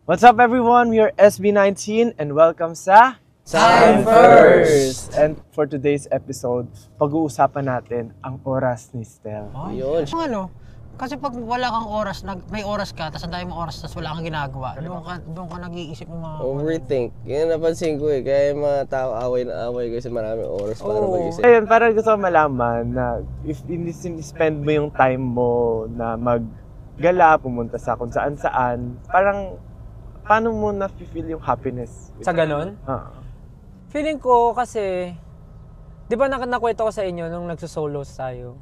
What's up everyone? We are SB19 and welcome sa Time First! And for today's episode, pag-uusapan natin ang oras ni Stel. Yun. Kasi pag wala kang oras, may oras ka, tapos ang dami mong oras, tapos wala kang ginagawa, doon ka nag-iisip ng mga... Overthink. Yan napansin ko eh. Kaya yung mga tao away na away kasi maraming oras para mag-isip. Ayun, parang gusto ko malaman na if in-spend mo yung time mo na maggala, pumunta sa kung saan-saan, parang paano mo na-feel yung happiness? Sa ganon? Feeling ko kasi, di ba nakwento ko sa inyo nung nagsusolos tayo?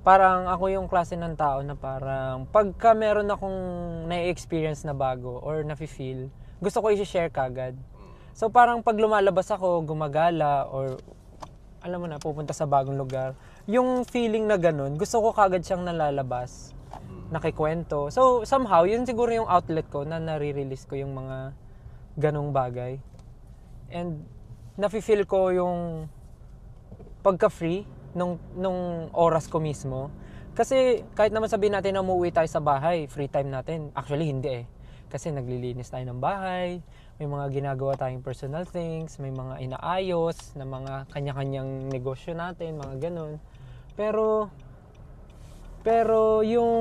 Parang ako yung klase ng tao na parang pagka meron akong na-experience na bago or na-feel, gusto ko i-share kagad. So parang pag lumalabas ako, gumagala or alam mo na, pupunta sa bagong lugar, yung feeling na ganon, gusto ko kagad siyang nalalabas, nakikwento. So somehow, yun siguro yung outlet ko na nare-release ko yung mga ganong bagay. And nafe-feel ko yung pagka-free nung oras ko mismo. Kasi kahit naman sabihin natin na umuwi tayo sa bahay, free time natin. Actually, hindi eh. Kasi naglilinis tayo ng bahay, may mga ginagawa tayong personal things, may mga inaayos na mga kanya-kanyang negosyo natin, mga ganun. Pero yung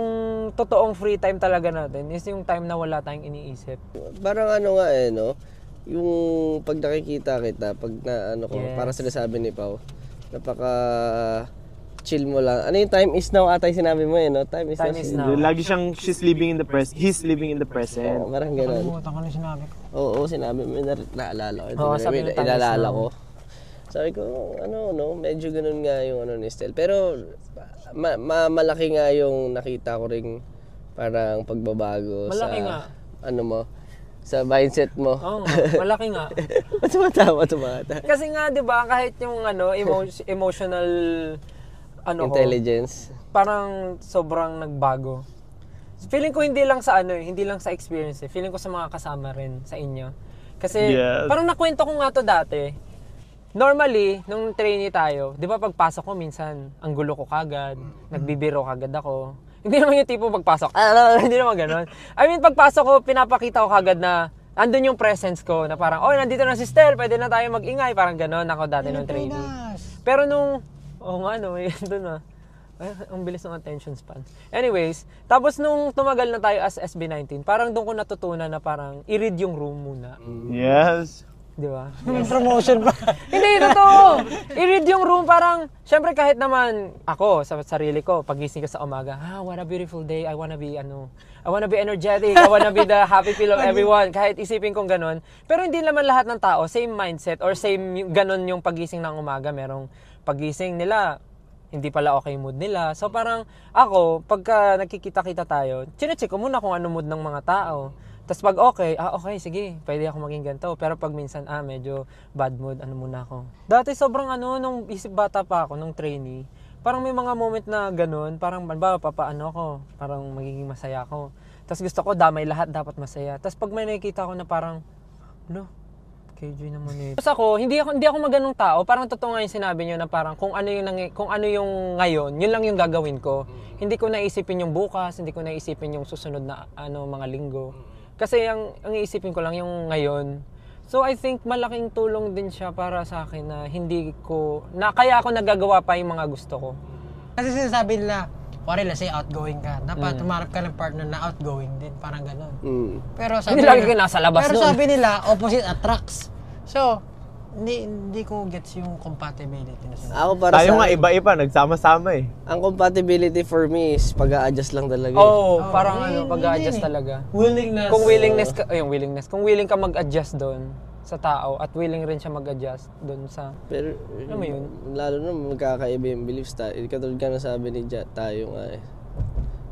totoong free time talaga natin is yung time na wala tayong iniisip. Parang ano nga eh, no? Yung pag nakikita kita, pag na ano ko, parang sinasabi ni Pao, napaka chill mo lang. Ano yung time is now ata yung sinabi mo eh, no? Time is now. Lagi siyang he's living in the present. Oo, parang gano'n. Nakalimutan ko na sinabi ko. Oo, sinabi mo, naalala ko. Oo, sabi ng time is inaalala now. ko. Sabi ko, medyo ganun nga yung ano ni Stel. Pero malaki nga yung nakita ko ring parang pagbabago Malaki sa nga. ano mo, sa mindset mo. Oo, malaki nga. Tumata. Kasi nga 'di ba, kahit yung emotional Intelligence. Parang sobrang nagbago. Feeling ko hindi lang sa hindi lang sa experience eh. Feeling ko sa mga kasama rin sa inyo. Kasi parang nakwento ko nga to dati. Normally, nung trainee tayo, 'di ba pagpasok ko minsan, ang gulo ko kagad, nagbibiro kagad ako. Hindi naman yung tipo pagpasok. Hindi naman ganoon. I mean, pagpasok ko, pinapakita ko kagad na andun yung presence ko na parang, nandito na si Stel, pwede na tayo mag-ingay. Parang ganoon ako dati nung trainee. Pero nung, doon na. Ay, ang bilis ng attention span. Anyways, tapos nung tumagal na tayo as SB19, parang doon ko natutunan na parang i-read yung room muna. Yes. Di ba? May promotion ba? Hindi, totoo. I-read yung room, parang, syempre kahit naman ako, sa sarili ko, pagising ko sa umaga, what a beautiful day, I wanna be energetic, I wanna be the happy feel of everyone, kahit isipin kong ganun. Pero hindi naman lahat ng tao, same mindset, or same ganun yung pagising ng umaga, merong pagising nila, hindi pala okay mood nila. So parang, ako, pagka nagkikita-kita tayo, chinecheck ko muna kung ano mood ng mga tao. Tapos pag okay, sige, pwede ako maging ganito. Pero pag minsan, medyo bad mood, muna ako. Dati sobrang nung isip bata pa ako, nung trainee, parang may mga moment na ganun, parang papaano ako, parang magiging masaya ako. Tapos gusto ko, damay lahat, dapat masaya. Tapos pag may nakikita ko na parang, KJ naman eh. Tapos ako, hindi ako maganong tao, parang totoo nga yung sinabi nyo na parang kung ano yung ngayon, yun lang yung gagawin ko. Hindi ko naisipin yung bukas, hindi ko naisipin yung susunod na mga linggo. Kasi ang iisipin ko lang yung ngayon. So I think malaking tulong din siya para sa akin na kaya ako nagagawa pa yung mga gusto ko. Kasi sinasabi nila, let's say outgoing ka, dapat tumarap ka ng partner na outgoing din, parang gano'n. Pero sabi hindi lagi ka nasa labas pero nun. sabi nila, opposite attracts. So, hindi ko gets yung compatibility na sinasabi. Ako para Tayo nga iba-iba, nagsama-sama eh. Ang compatibility for me is pag-a-adjust lang talaga. Parang pag-a-adjust talaga. Willingness. Kung willing ka mag-adjust doon sa tao at willing rin siya mag-adjust doon sa... Pero, alam mo yun? Lalo na magkakaiba yung beliefs tayo. Katulad ka na sabi ni tayo nga eh.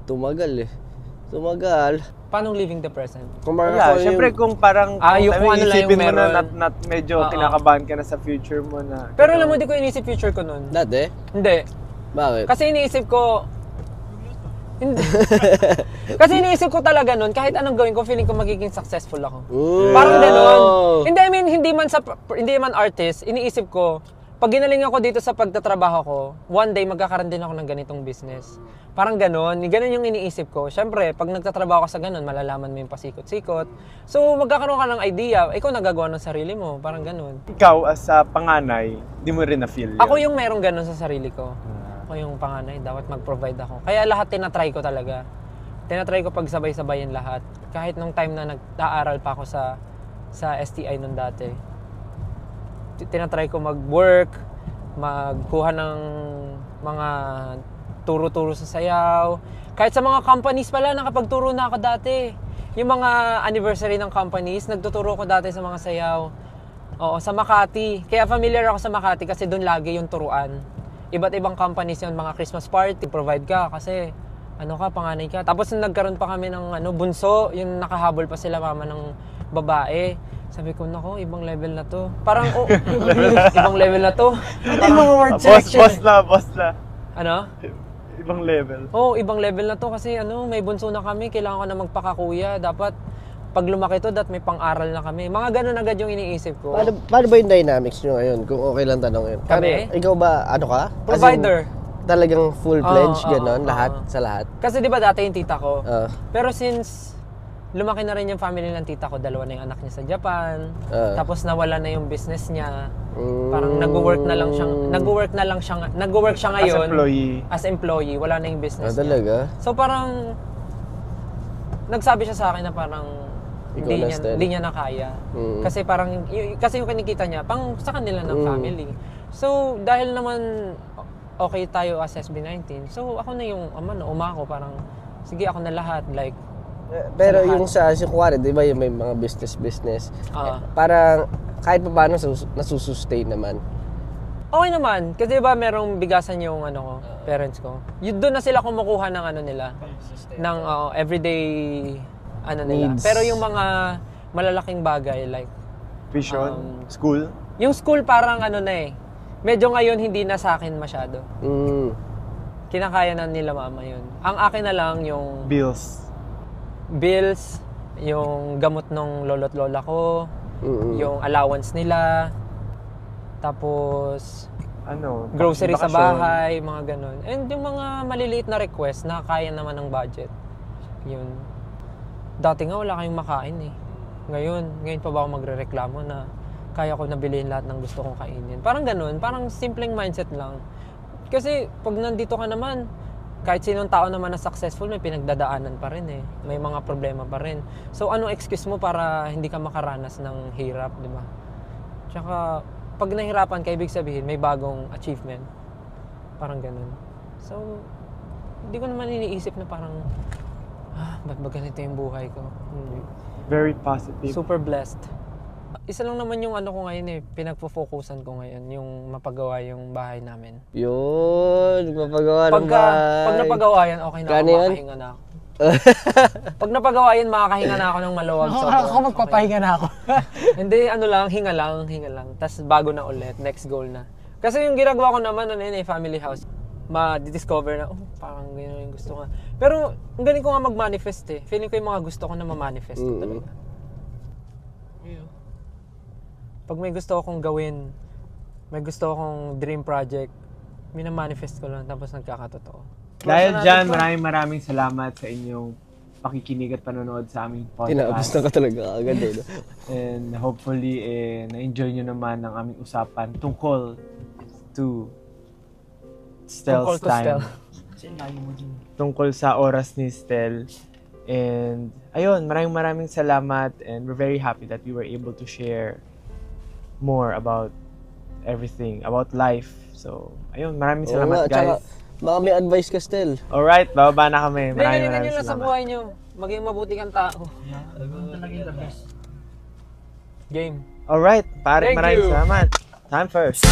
Tumagal. Paano living the present? Siyempre kung parang kung ano lang yung mo meron. na medyo kinakabahan ka na sa future mo na. Pero alam mo, di ko inisip future ko nun. Dati? Hindi. Bakit? Kasi iniisip ko... Kasi iniisip ko talaga nun, kahit anong gawin ko, feeling ko magiging successful ako. Parang gano'n. Hindi, I mean, hindi man artist, iniisip ko, pag ginaling ako dito sa pagtatrabaho ko, one day magkakaroon din ako ng ganitong business. Parang ganon yung iniisip ko. Siyempre, pag nagtatrabaho ka sa ganon, malalaman mo yung pasikot-sikot. So, magkakaroon ka ng idea, ikaw nagagawa ng sarili mo, parang ganon. Ikaw, as a panganay, di mo rin na-feel yun? Ako yung merong ganon sa sarili ko. Ako yung panganay, dapat mag-provide ako. Kaya lahat tinatry ko talaga. Tinatry ko pagsabay-sabayin lahat. Kahit nung time na nag-aaral pa ako sa STI nung dati. Tinatry ko mag-work, magkuha ng mga turo-turo sa sayaw. Kahit sa mga companies pala, nakapagturo na ako dati. Yung mga anniversary ng companies, nagtuturo ko dati sa mga sayaw. Oo, sa Makati. Kaya familiar ako sa Makati kasi doon lagi yung turuan. Iba't ibang companies yun, mga Christmas party, provide ka kasi panganay ka. Tapos nagkaroon pa kami ng bunso, yung nakahabol pa sila mama ng babae. Sabi ko, nako, ibang level na to. Parang, ibang level na to. Yung mga word selection. Boss na. Ano? Ibang level. Ibang level na to kasi may bunso na kami, kailangan ko na magpakakuya. Dapat pag lumaki to, may pang-aral na kami. Mga ganun agad yung iniisip ko. Paano ba yung dynamics nyo ngayon? Kung okay lang tanongin. Kami? Ikaw ba, ka? Provider. Talagang full-fledged, ganon, lahat sa lahat? Kasi di ba dati yung tita ko? Pero since lumaki na rin yung family ng tita ko, 2 na yung anak niya sa Japan. Tapos nawala na yung business niya. Parang nag-work siya ngayon. As employee, wala na yung business niya. Talaga? So parang nagsabi siya sa akin na parang hindi niya na kaya. Kasi parang kasi yung kinikita niya pang sa kanila ng family. So dahil naman okay tayo as SB19. So ako na yung umako parang sige ako na lahat like. Pero yung sa kuwari, di ba yung may mga business, parang kahit pa paano nasusustain naman. Okay naman, kasi di ba merong bigasan yung parents ko. Yun doon na sila kumukuha ng nila, ng everyday nila. Needs. Pero yung mga malalaking bagay like Vision, school. Yung school parang medyo ngayon hindi na sa akin masyado. Kinakaya na nila mama yun. Ang akin na lang yung bills, yung gamot ng lolo't lola ko, yung allowance nila, tapos grocery sa bahay, mga ganun. And yung mga maliliit na request na kaya naman ng budget. Yun. Dati nga wala kayong makain eh. Ngayon pa ba ako magrereklamo na kaya ko nabilihin lahat ng gusto kong kainin. Parang ganun, parang simpleng mindset lang. Kasi pag nandito ka naman, kahit sinong tao naman na successful, may pinagdadaanan pa rin eh. May mga problema pa rin. So, anong excuse mo para hindi ka makaranas ng hirap, di ba? Tsaka, pag nahirapan ka, ibig sabihin, may bagong achievement. Parang ganun. So, hindi ko naman iniisip na parang, ba't ba ganito yung buhay ko? Very positive. Super blessed. Isa lang naman yung ko ngayon pinagpo-focusan ko ngayon, yung mapagawa yung bahay namin. Yun, mapagawa ng bahay. Pag napagawa yan, okay na ako, makahinga na ako. Pag napagawa yan, makakahinga na ako ng maluwag. Ako magpapahinga na ako. Hindi, hinga lang. Tapos bago na ulit, next goal na. Kasi yung ginagawa ko naman, family house. Ma-discover na, parang gano'n yung gusto ko. Pero, ang galing ko nga mag-manifest eh. Feeling ko yung mga gusto ko na ma-manifest talaga. Pag may gusto akong gawin, may gusto akong dream project, mina-manifest ko lang tapos nagkakatotoo. Dahil dyan, maraming salamat sa inyong pakikinig at panonood sa aming podcast. Tinapos na ka talaga agad eh. No? And hopefully, na-enjoy nyo naman ang aming usapan tungkol to Stel's time. Tungkol sa oras ni Stel. And ayun, maraming salamat and we're very happy that we were able to share more about everything, about life. So, ayun, maraming salamat guys. Baka may advice ka, Stel. Alright, bababa na kami. Maraming salamat. Sa buhay nyo, maging mabuti kang tao. Game. Alright, pare, maraming salamat. Time first.